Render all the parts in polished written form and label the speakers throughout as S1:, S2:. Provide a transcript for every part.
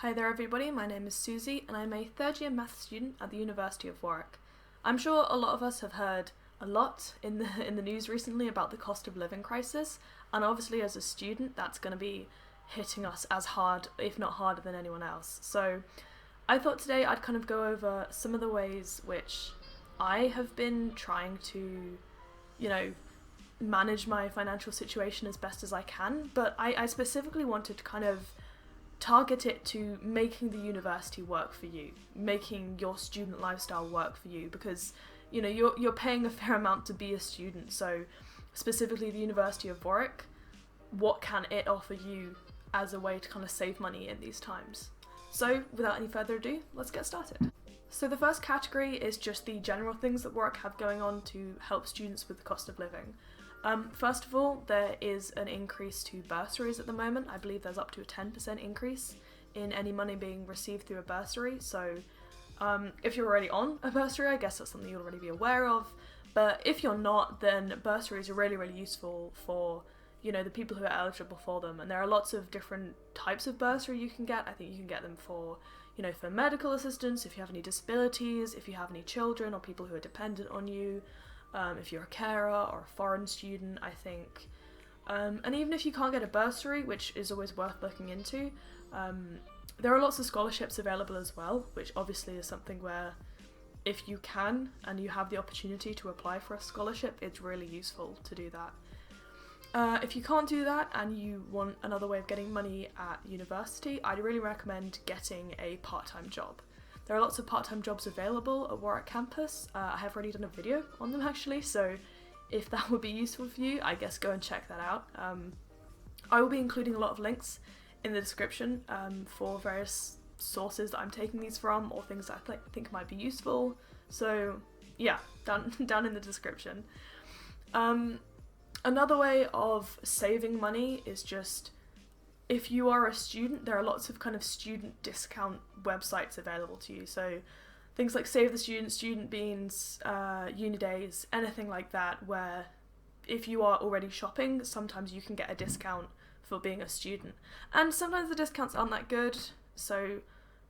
S1: Hi there everybody, my name is Susie and I'm a third year maths student at the University of Warwick. I'm sure a lot of us have heard a lot in the news recently about the cost of living crisis, and obviously as a student that's going to be hitting us as hard, if not harder than anyone else. So I thought today I'd kind of go over some of the ways which I have been trying to, manage my financial situation as best as I can, but I specifically wanted to kind of target it to making the university work for you, making your student lifestyle work for you, because you're paying a fair amount to be a student. So specifically the University of Warwick, what can it offer you as a way to kind of save money in these times? So without any further ado, let's get started. So the first category is just the general things that Warwick have going on to help students with the cost of living. First of all, there is an increase to bursaries at the moment. I believe there's up to a 10% increase in any money being received through a bursary. So if you're already on a bursary, I guess that's something you'll already be aware of. But if you're not, then bursaries are really, really useful for, the people who are eligible for them. And there are lots of different types of bursary you can get. I think you can get them for, for medical assistance, if you have any disabilities, if you have any children or people who are dependent on you. If you're a carer or a foreign student, I think. And even if you can't get a bursary, which is always worth looking into, there are lots of scholarships available as well, which obviously is something where if you can and you have the opportunity to apply for a scholarship, it's really useful to do that. If you can't do that and you want another way of getting money at university, I'd really recommend getting a part-time job. There are lots of part-time jobs available at Warwick campus. I have already done a video on them actually, so if that would be useful for you, I guess go and check that out. I will be including a lot of links in the description for various sources that I'm taking these from or things that I think might be useful. So yeah, down in the description. Another way of saving money is just, if you are a student, there are lots of kind of student discount websites available to you. So things like Save the Student, Student Beans, Unidays, anything like that, where if you are already shopping, sometimes you can get a discount for being a student. And sometimes the discounts aren't that good. So,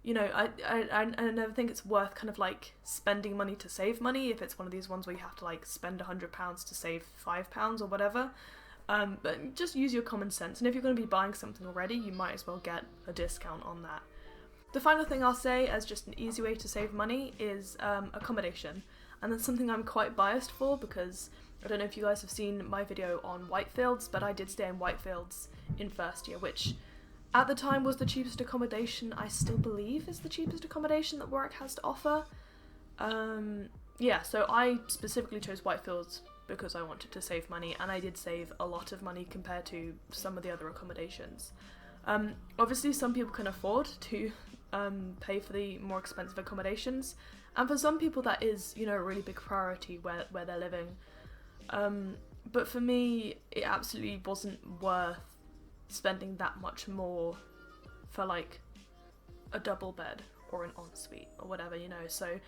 S1: I never think it's worth kind of like spending money to save money if it's one of these ones where you have to like spend £100 to save £5 or whatever. But just use your common sense, and if you're going to be buying something already, you might as well get a discount on that. The final thing I'll say as just an easy way to save money is accommodation, and that's something I'm quite biased for because I don't know if you guys have seen my video on Whitefields, but I did stay in Whitefields in first year, which at the time was the cheapest accommodation. I still believe is the cheapest accommodation that Warwick has to offer. So I specifically chose Whitefields because I wanted to save money, and I did save a lot of money compared to some of the other accommodations. Obviously some people can afford to pay for the more expensive accommodations, and for some people that is, a really big priority where they're living. But for me, it absolutely wasn't worth spending that much more for like a double bed or an ensuite or whatever, so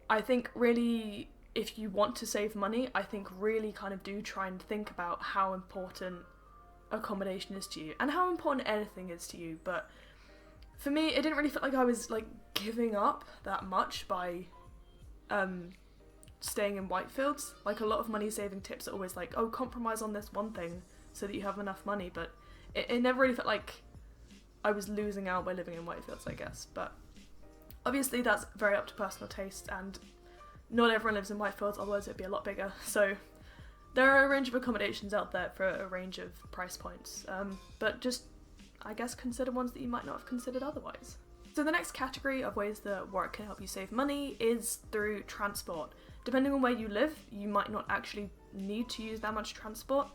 S1: I think really, if you want to save money, I think really kind of do try and think about how important accommodation is to you and how important anything is to you. But for me, it didn't really feel like I was like giving up that much by staying in Whitefields. Like a lot of money saving tips are always like, oh, compromise on this one thing so that you have enough money, but it never really felt like I was losing out by living in Whitefields, I guess. But obviously that's very up to personal taste, and not everyone lives in Whitefields, otherwise it'd be a lot bigger. So there are a range of accommodations out there for a range of price points, but just, I guess, consider ones that you might not have considered otherwise. So the next category of ways that Warwick can help you save money is through transport. Depending on where you live, you might not actually need to use that much transport.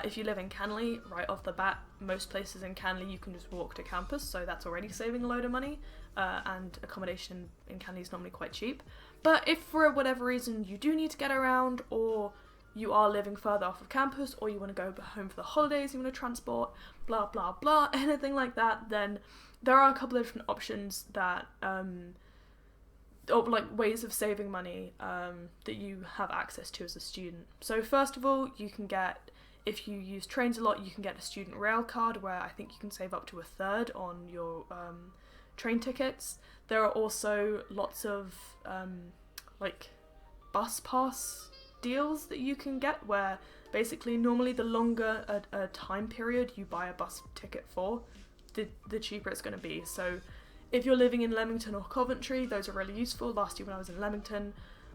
S1: If you live in Canley, right off the bat, most places in Canley you can just walk to campus, so that's already saving a load of money, and accommodation in Canley is normally quite cheap. But if for whatever reason you do need to get around, or you are living further off of campus, or you want to go home for the holidays, you want to transport, blah blah blah, anything like that, then there are a couple of different options that, or like ways of saving money that you have access to as a student. So first of all, you can get, if you use trains a lot, you can get a student rail card where I think you can save up to a third on your train tickets. There are also lots of like bus pass deals that you can get, where basically normally the longer a time period you buy a bus ticket for, the cheaper it's going to be. So if you're living in Leamington or Coventry, those are really useful. Last year when I was in Leamington,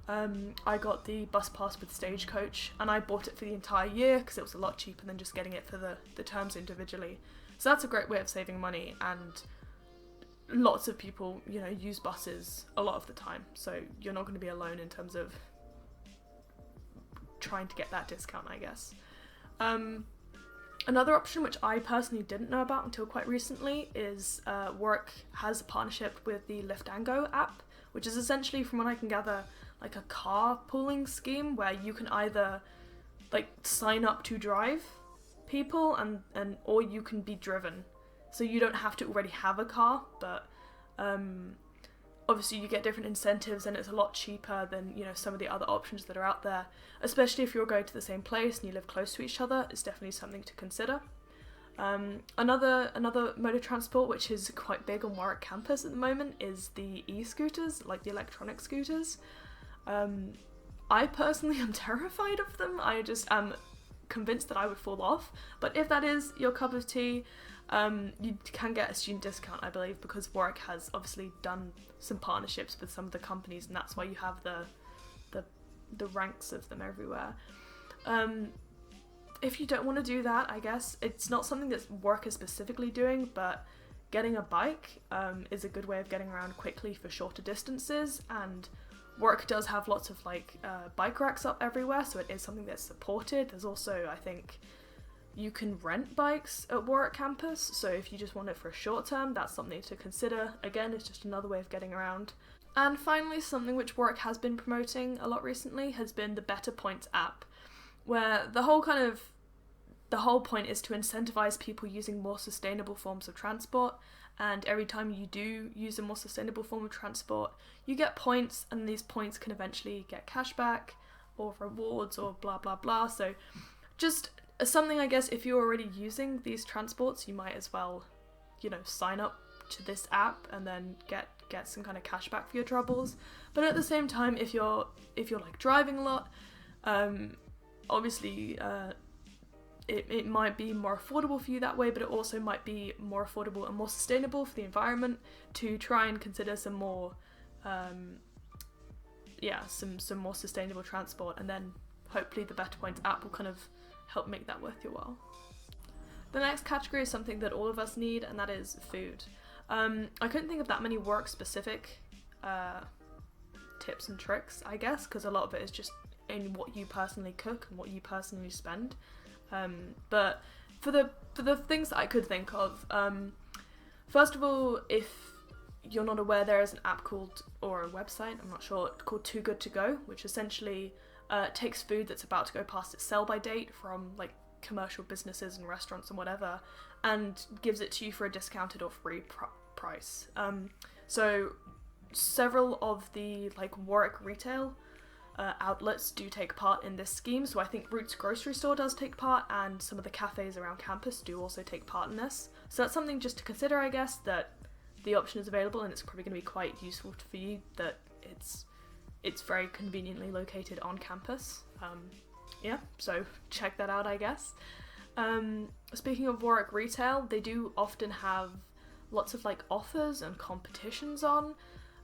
S1: I got the bus pass with Stagecoach, and I bought it for the entire year because it was a lot cheaper than just getting it for the terms individually. So that's a great way of saving money, and lots of people, you know, use buses a lot of the time, so you're not going to be alone in terms of trying to get that discount, I guess. Another option which I personally didn't know about until quite recently is Warwick has a partnership with the Lift and Go app, which is essentially, from what I can gather, like a carpooling scheme where you can either like sign up to drive people and or you can be driven. So you don't have to already have a car, but obviously you get different incentives and it's a lot cheaper than, you know, some of the other options that are out there, especially if you're going to the same place and you live close to each other. It's definitely something to consider. Another mode of transport which is quite big on Warwick campus at the moment is the e-scooters, like the electronic scooters. I personally am terrified of them. I just am convinced that I would fall off, but if that is your cup of tea, you can get a student discount, I believe, because Warwick has obviously done some partnerships with some of the companies, and that's why you have the ranks of them everywhere. If you don't want to do that, I guess it's not something that Warwick is specifically doing, but getting a bike is a good way of getting around quickly for shorter distances, and Warwick does have lots of like bike racks up everywhere, so it is something that's supported. There's also, I think, you can rent bikes at Warwick campus, so if you just want it for a short term, that's something to consider. Again, it's just another way of getting around. And finally, something which Warwick has been promoting a lot recently has been the Better Points app, where the whole point is to incentivize people using more sustainable forms of transport, and every time you do use a more sustainable form of transport, you get points, and these points can eventually get cash back or rewards or blah blah blah. So just something, I guess, if you're already using these transports, you might as well, you know, sign up to this app and then get some kind of cash back for your troubles. But at the same time, if you're like driving a lot, obviously it might be more affordable for you that way, but it also might be more affordable and more sustainable for the environment to try and consider some more some more sustainable transport, and then hopefully the Better Points app will kind of help make that worth your while. The next category is something that all of us need, and that is food. I couldn't think of that many work specific tips and tricks, I guess, because a lot of it is just in what you personally cook and what you personally spend. But for the things that I could think of, first of all, if you're not aware, there is an app called, or a website, I'm not sure, called Too Good To Go, which essentially takes food that's about to go past its sell-by date from like commercial businesses and restaurants and whatever, and gives it to you for a discounted or free price. So several of the like Warwick retail outlets do take part in this scheme. So I think Roots grocery store does take part, and some of the cafes around campus do also take part in this. So that's something just to consider, I guess, that the option is available, and it's probably going to be quite useful for you that it's very conveniently located on campus. So check that out, I guess. Speaking of Warwick retail, they do often have lots of like offers and competitions on.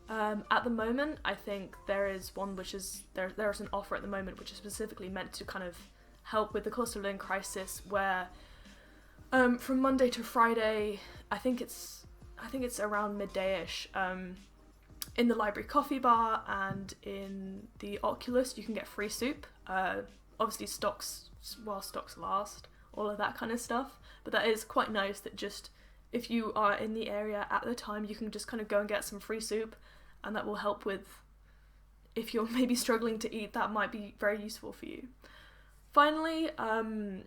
S1: At the moment, I think there is one which is there's an offer at the moment which is specifically meant to kind of help with the cost of living crisis, where from Monday to Friday, I think it's around midday-ish, in the library coffee bar and in the Oculus you can get free soup. Obviously stocks while stocks last, all of that kind of stuff, but that is quite nice that just if you are in the area at the time, you can just kind of go and get some free soup, and that will help with, if you're maybe struggling to eat, that might be very useful for you. Finally, and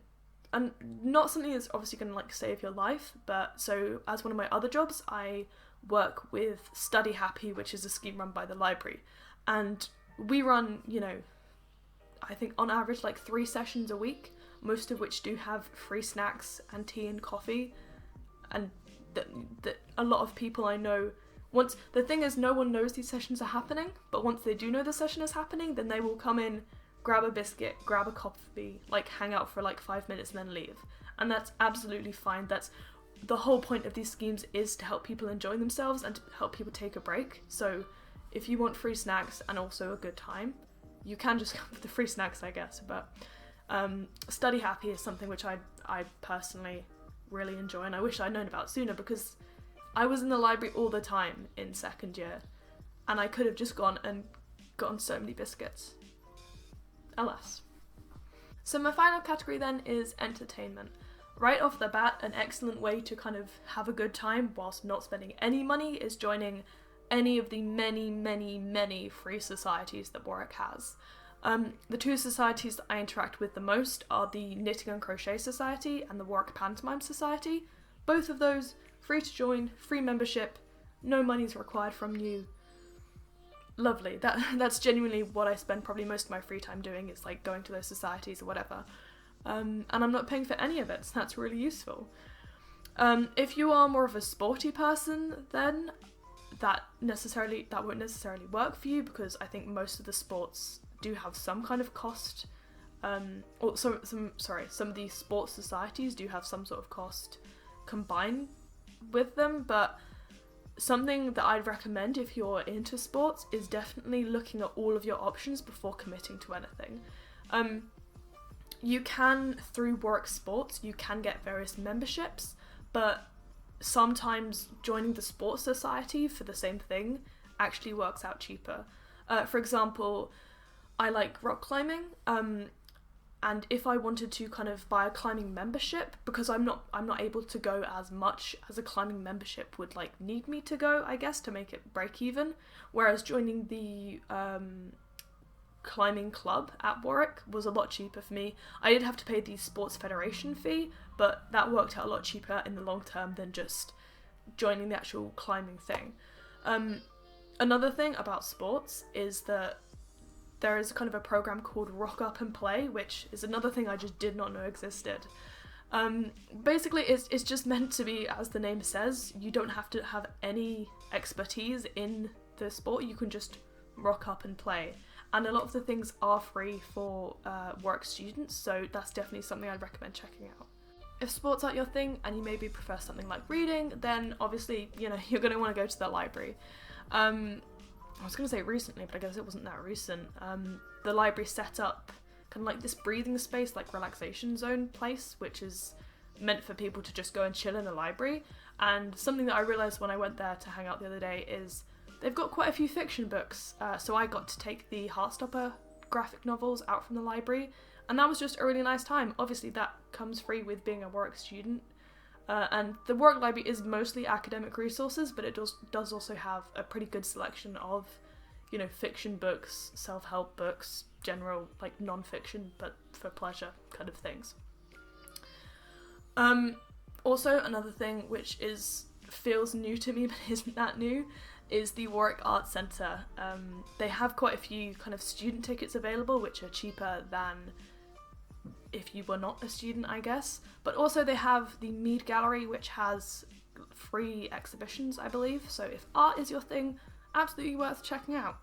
S1: not something that's obviously going to like save your life, but so as one of my other jobs, I work with Study Happy, which is a scheme run by the library, and we run, you know, I think on average like 3 sessions a week, most of which do have free snacks and tea and coffee, and that a lot of people I know The thing is, no one knows these sessions are happening, but once they do know the session is happening, then they will come in, grab a biscuit, grab a coffee, like hang out for like 5 minutes and then leave. And that's absolutely fine. That's the whole point of these schemes, is to help people enjoy themselves and to help people take a break. So if you want free snacks and also a good time, you can just come for the free snacks, I guess. But study happy is something which I personally really enjoy, and I wish I'd known about sooner, because I was in the library all the time in second year and I could have just gone and gotten so many biscuits. Alas. So my final category then is entertainment. Right off the bat, an excellent way to kind of have a good time whilst not spending any money is joining any of the many free societies that Warwick has. The two societies that I interact with the most are the Knitting and Crochet Society and the Warwick Pantomime Society. Both of those, free to join, free membership, no money's required from you. Lovely. That's genuinely what I spend probably most of my free time doing, is like going to those societies or whatever. And I'm not paying for any of it, so that's really useful. If you are more of a sporty person, then that won't necessarily work for you, because I think most of the sports do have some kind of cost. Some of the sports societies do have some sort of cost combined with them, but something that I'd recommend if you're into sports is definitely looking at all of your options before committing to anything. You can, through Warwick Sports, you can get various memberships, but sometimes joining the sports society for the same thing actually works out cheaper. For example, I like rock climbing, and if I wanted to kind of buy a climbing membership, because I'm not able to go as much as a climbing membership would like need me to go, I guess, to make it break even, whereas joining the climbing club at Warwick was a lot cheaper for me. I did have to pay the sports federation fee, but that worked out a lot cheaper in the long term than just joining the actual climbing thing. Another thing about sports is that there is kind of a program called Rock Up and Play, which is another thing I just did not know existed. Basically, it's just meant to be, as the name says, you don't have to have any expertise in the sport, you can just rock up and play. And a lot of the things are free for Warwick students, so that's definitely something I'd recommend checking out. If sports aren't your thing and you maybe prefer something like reading, then obviously, you're going to want to go to the library. I was going to say recently, but I guess it wasn't that recent. The library set up kind of like this breathing space, like relaxation zone place, which is meant for people to just go and chill in a library. And something that I realised when I went there to hang out the other day is they've got quite a few fiction books. So I got to take the Heartstopper graphic novels out from the library, and that was just a really nice time. Obviously that comes free with being a Warwick student. And the Warwick Library is mostly academic resources, but it does also have a pretty good selection of, fiction books, self-help books, general, like, non-fiction, but for pleasure kind of things. Also, another thing which feels new to me, but isn't that new, is the Warwick Arts Centre. They have quite a few kind of student tickets available, which are cheaper than if you were not a student, I guess. But also they have the Mead Gallery, which has free exhibitions, I believe. So if art is your thing, absolutely worth checking out.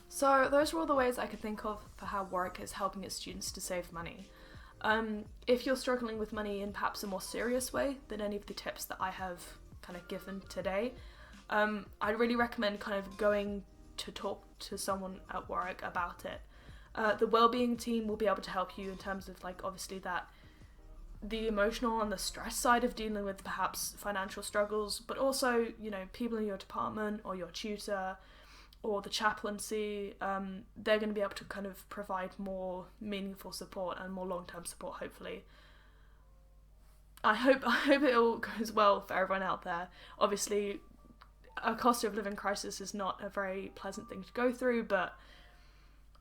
S1: So those were all the ways I could think of for how Warwick is helping its students to save money. If you're struggling with money in perhaps a more serious way than any of the tips that I have kind of given today, I'd really recommend kind of going to talk to someone at Warwick about it. The wellbeing team will be able to help you in terms of, like, obviously that the emotional and the stress side of dealing with perhaps financial struggles, but also, people in your department or your tutor or the chaplaincy, they're going to be able to kind of provide more meaningful support and more long-term support, hopefully. I hope it all goes well for everyone out there. Obviously, a cost of living crisis is not a very pleasant thing to go through, but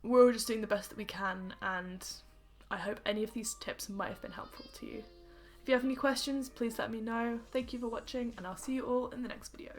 S1: we're all just doing the best that we can, and I hope any of these tips might have been helpful to you. If you have any questions, please let me know. Thank you for watching, and I'll see you all in the next video.